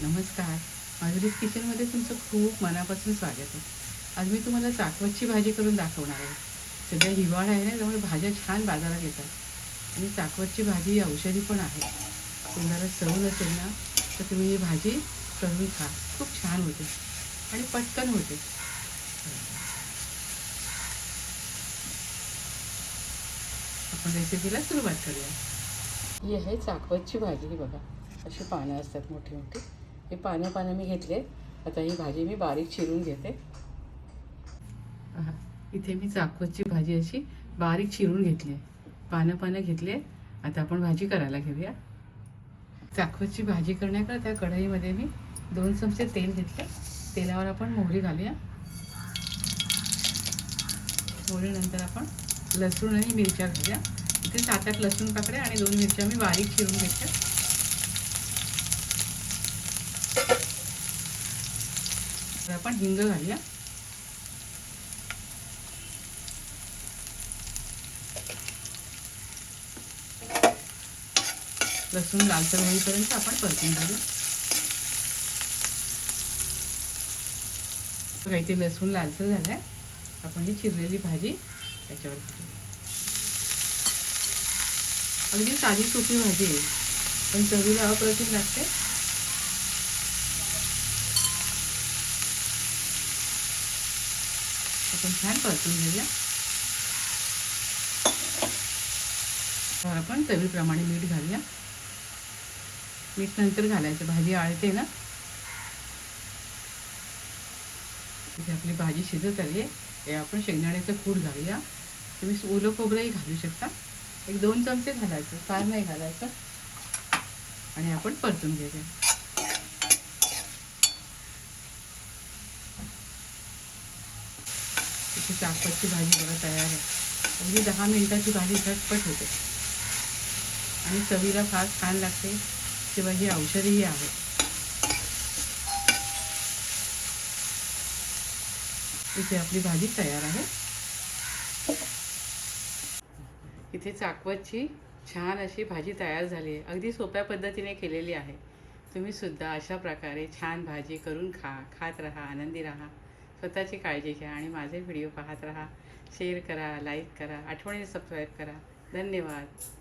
नमस्कार. माधुरीज किचनमध्ये तुमचं खूप मनापासून स्वागत आहे. आज मी तुम्हाला चाकवतची भाजी करून दाखवणार आहे. सध्या हिवाळा आहे ना, त्यामुळे भाज्या छान बाजारात येतात आणि चाकवतची भाजी औषधी पण आहे. तुम्हाला चव नसेल ना, तर तुम्ही ही भाजी करून खा. खूप छान होते आणि पटकन होते. आपण रेसिपीला सुरुवात करूया. ही आहे चाकवतची भाजी. ही बघा, अशी पानं असतात मोठी मोठी. हे पानं पानं मी घेतले. आता ही भाजी मी बारीक चिरून घेते. इथे मी चाकवतची भाजी अशी बारीक चिरून घेतली. पानं पानं घेतले. आता आपण भाजी करायला घेऊया. चाकवतची भाजी करण्याकरता कढईमध्ये मी 2 चमचे तेल घेतले. तेलावर आपण मोहरी घालूया. मोहरीनंतर आपण लसूण आणि मिरच्या घालूया. इथे 7-8 लसूण पाकळ्या आणि 2 मिरच्या मी बारीक चिरून घेतल्या. तर आपण हिंग घालूया. लसूण लालसर होईपर्यंत आपण परतून घेऊ. बघा, इथे लसूण लालसर झालाय. आपण ही चिरलेली भाजी त्याच्यावर घालू. अगदी साधी सोपी भाजी आहे, पण चवीला अप्रतिम लागते. आपण छान परतून घेऊया. तर आपण चवीप्रमाणे मीठ घालूया. मीठ नंतर घालायचं, भाजी आळते ना. इथे आपली भाजी शिजत आली आहे. हे आपण शेंगदाण्याचं कूट घालूया. तुम्ही ओलं खोबरंही घालू शकता. 1-2 चमचे घालायचं, फार नाही घालायचं. आणि आपण परतून घेऊया. इथे चाकवतची भाजी बघा तयार आहे. अगदी 10 मिनिटाची भाजी झटपट होते आणि चवीला फार छान लागते. शिवाय ही औषधीही आहे. इथे आपली भाजी तयार आहे. इथे चाकवतची छान अशी भाजी तयार झाली आहे. अगदी सोप्या पद्धतीने केलेली आहे. तुम्ही सुद्धा अशा प्रकारे छान भाजी करून खात राहा, आनंदी राहा. स्वतःची काळजी घ्या आणि माझे व्हिडिओ पाहत राहा. शेअर करा, लाईक करा, आठवणीने सबस्क्राईब करा. धन्यवाद.